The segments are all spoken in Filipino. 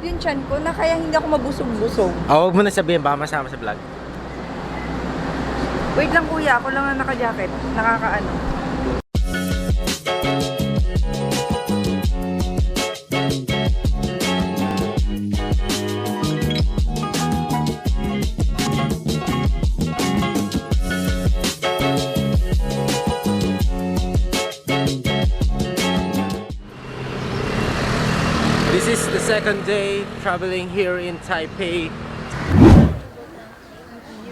yung tiyan ko na kaya hindi ako mabusog-busog. Huwag mo na sabihin, baka masama sa vlog. Wait lang kuya, ako lang ang naka-jacket. Nakakaano. This is the second day traveling here in Taipei.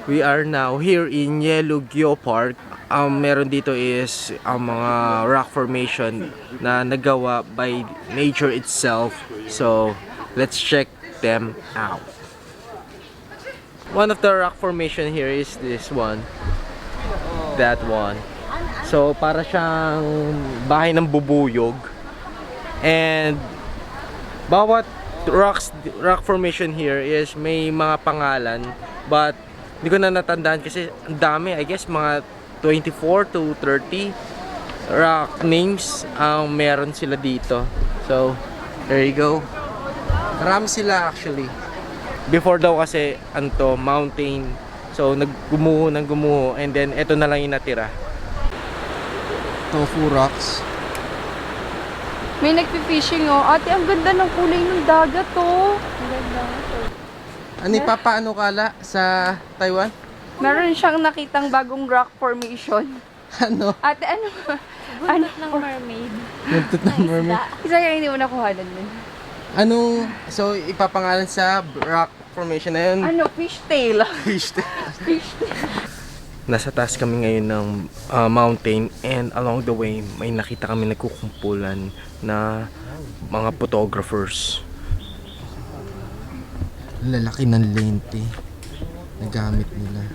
We are now here in Yellow Park. Meron dito is mga rock formation na nagawa by nature itself. So, let's check them out. One of the rock formation here is this one. That one. So, para siyang bahay ng bubuyog. And bawat rock formation here is may mga pangalan, but hindi ko na natandaan kasi ang dami. I guess mga 24 to 30 rock names ang meron sila dito. So, there you go. Marami sila actually. Before daw kasi anto mountain. So, naggumuho ng gumuho and then eto na lang yung natira. Tofu rocks. May nagpi-fishing oh. Ate, ang ganda ng kulay ng dagat oh. Ang ganda. Ano papaano kala sa Taiwan? Meron siyang nakitang bagong rock formation. Ano? Ate, ano? Buntot ng mermaid. Buntot ng mermaid. Isa kaya hindi mo nakuhanan yun. Anong, so ipapangalan sa rock formation na yun? Ano? Fishtail. Fishtail. Fishtail. Nasa taas kami ngayon ng mountain and along the way may nakita kami nagkukumpulan na mga photographers. Lalaki ng lente na gamit nila.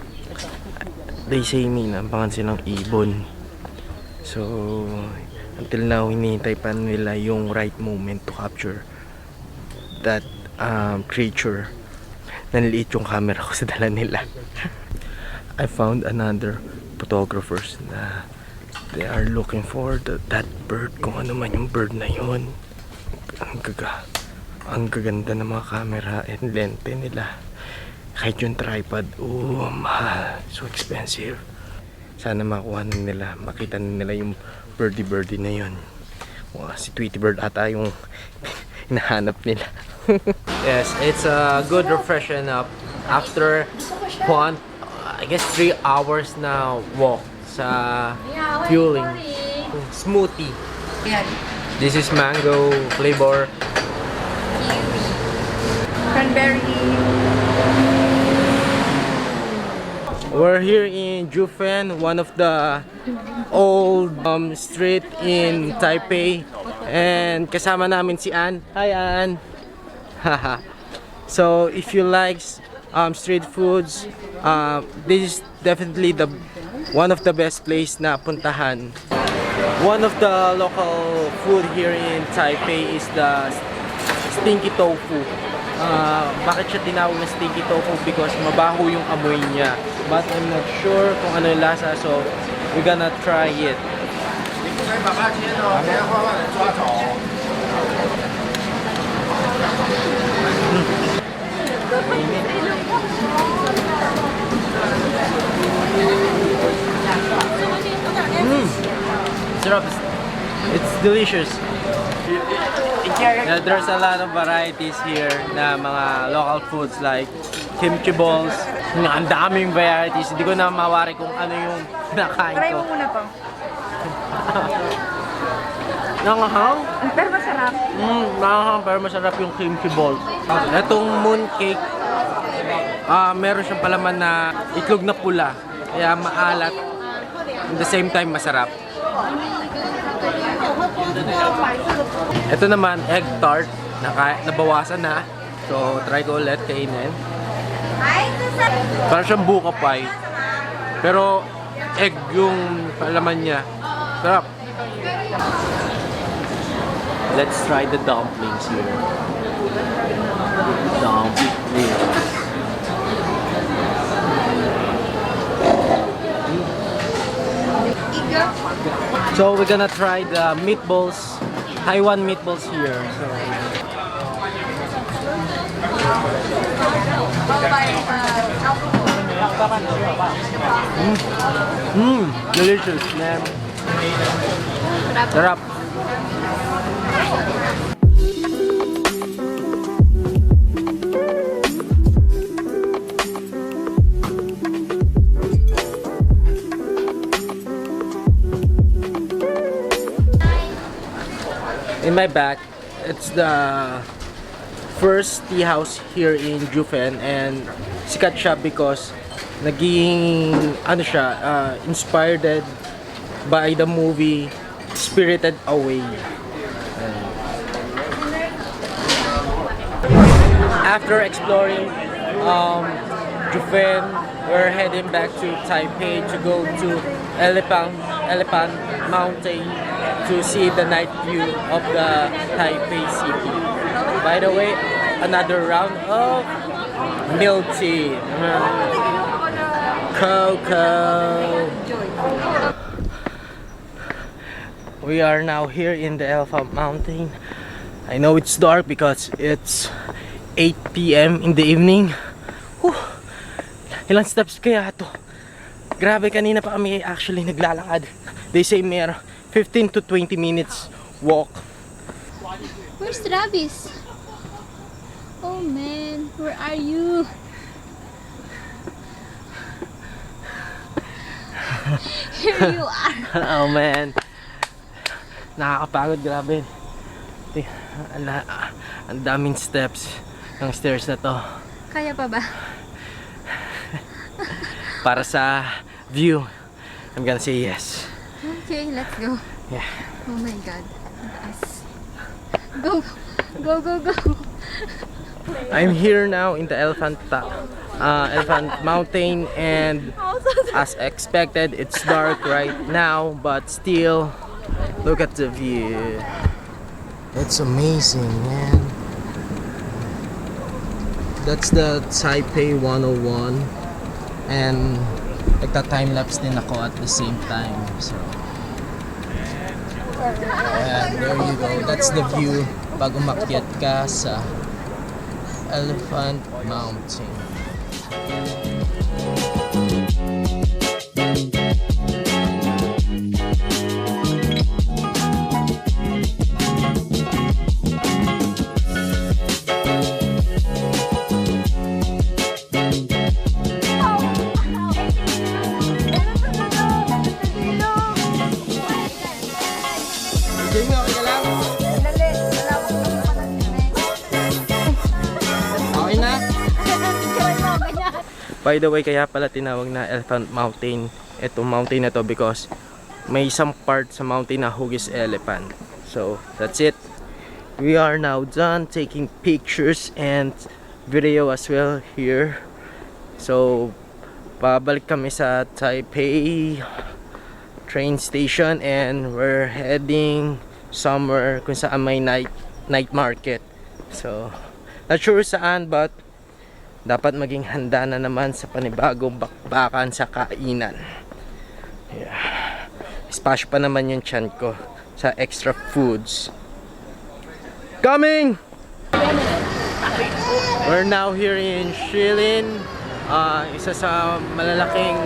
They say me na bangan silang ibon. So until now hinihintay pa nila yung right moment to capture that creature. Nanliit yung camera ko sa dala nila. I found another photographers na they are looking for that bird, kung ano man yung bird na yun. Ang gaganda ng mga camera and lente nila. Kahit yung tripod, mahal, so expensive. Sana makuha na nila, makita na nila yung birdie na yun. Si Tweety Bird ata yung hinahanap nila. Yes, it's a good refreshing up after one, I guess 3 hours na walk sa fueling. Smoothie. This is mango flavor. Cranberry. We're here in Jufen, one of the old street in Taipei. And kasama namin si Ann. Hi Ann! So if you like street foods, this is definitely one of the best place na puntahan. One of the local food here in Taipei is the stinky tofu. Bakit siya tinawag na stinky tofu? Because mabaho yung amoy niya. But I'm not sure kung ano yung lasa, so we're gonna try it. Sarap. It's delicious. There's a lot of varieties here na mga local foods like kimchi balls. Ang daming varieties. Hindi ko na mawari kung ano yung nakain ko. Try mo muna to. Nanghang? Pero masarap. Nanghang pero masarap yung kimchi balls. Itong mooncake, meron siyang palaman na itlog na pula. Kaya maalat. At the same time masarap. Ito naman, egg tart. Nabawasan na. So, try ko ulit kainin. Parang siyang buka pie. Pero, egg yung palaman niya. Sarap. Let's try the dumplings here. Dumplings. So we're gonna try the meatballs, Taiwan meatballs here. So Delicious, man. Sarap. In my back, it's the first tea house here in Jufen, and sikat siya because naging ano siya, inspired by the movie Spirited Away. After exploring Jufen, we're heading back to Taipei to go to Elephant Mountain to see the night view of the Taipei city. By the way, another round of milk tea. Cocoa. We are now here in the Elephant Mountain. I know it's dark because it's 8 p.m. in the evening. Whew. Ilang steps kaya to? Grabe, kanina pa kami actually naglalakad. They say may 15 to 20 minutes walk. Where's Travis? Oh man, where are you? Here you are. Oh man. Nakakapagod, grabe. Ang daming steps ng stairs na to. Kaya pa ba? Para sa view, I'm gonna say yes. Okay, let's go. Yeah. Oh my god. Taas. Go! Go, go, go! I'm here now in the Elephant Mountain, and as expected, it's dark right now, but still, look at the view. It's amazing, man. That's the Taipei 101, and nagta-time-lapse din ako at the same time. So, yeah, there you go. That's the view pag umakyat ka sa Elephant Mountain. By the way, kaya pala tinawag na Elephant Mountain itong mountain na to because may isang part sa mountain na hugis elephant. So, that's it. We are now done taking pictures and video as well here. So, pabalik kami sa Taipei train station and we're heading somewhere kung saan may night market. So, not sure saan, but dapat maging handa na naman sa panibagong bakbakan sa kainan. Yeah. Espasyo pa naman yung tiyan ko sa extra foods. Coming! We're now here in Shilin, isa sa malalaking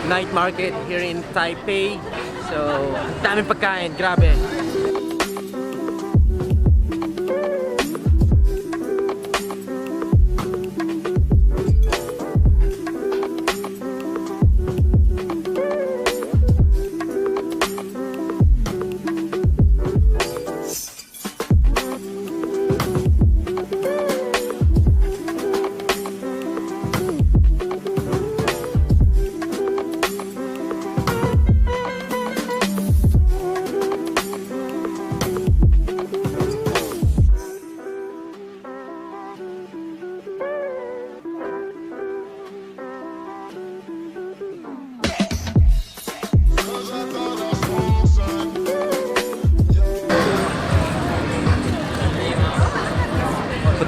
night market here in Taipei. So, ang daming pagkain, grabe.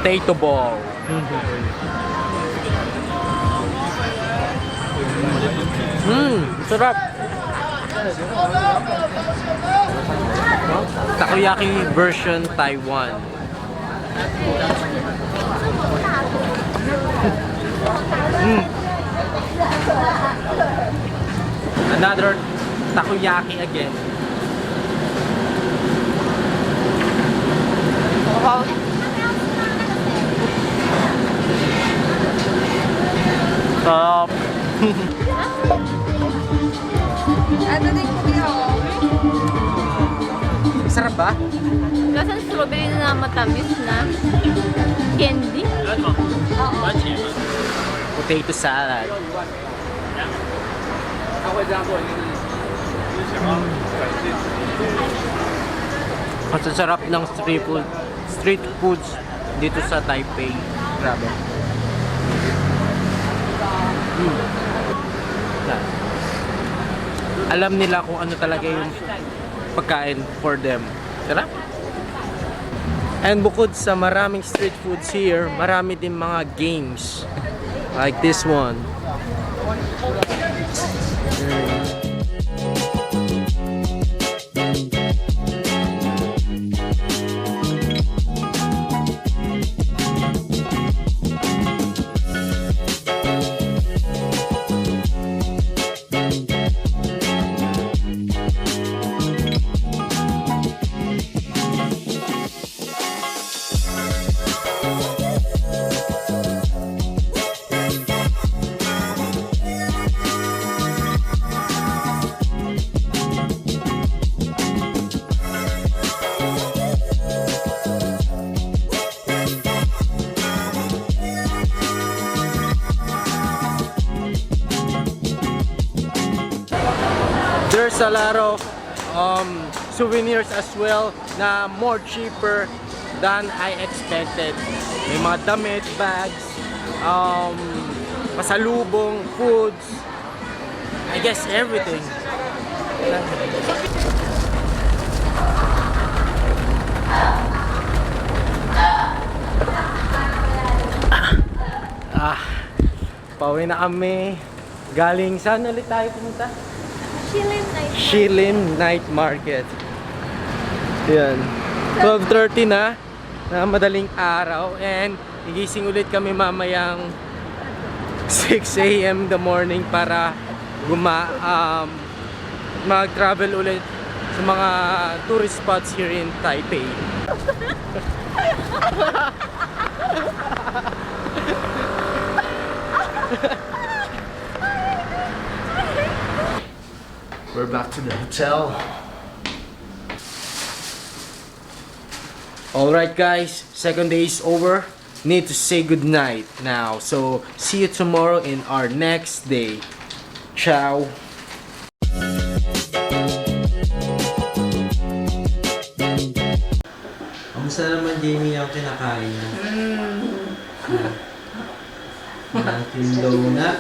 Potato ball. Sarap. Takoyaki version Taiwan. another takoyaki again. Wow. Stop. Ano din ko yun? Sarap ba? Kasi strawberry na matamis na candy. Potato salad. Ang sasarap ng street foods dito sa Taipei. Grabe. Yan. Alam nila kung ano talaga yung pagkain for them. Sarap. And bukod sa maraming street foods here, marami din mga games. Like this one. There's a lot of souvenirs as well na more cheaper than I expected. May mga damit, bags, pasalubong, foods, I guess everything. Pauwi na kami. Galing saan ulit tayo pumunta? Shilin Night Market. Yan. 12:30 na madaling araw, and gigising ulit kami mamayang 6 AM in the morning para mag-travel ulit sa mga tourist spots here in Taipei. We're back to the hotel. Alright guys, second day is over. Need to say goodnight now. So, see you tomorrow in our next day. Ciao! Kamusta naman, Jamie, yung kinakain mo? Donut.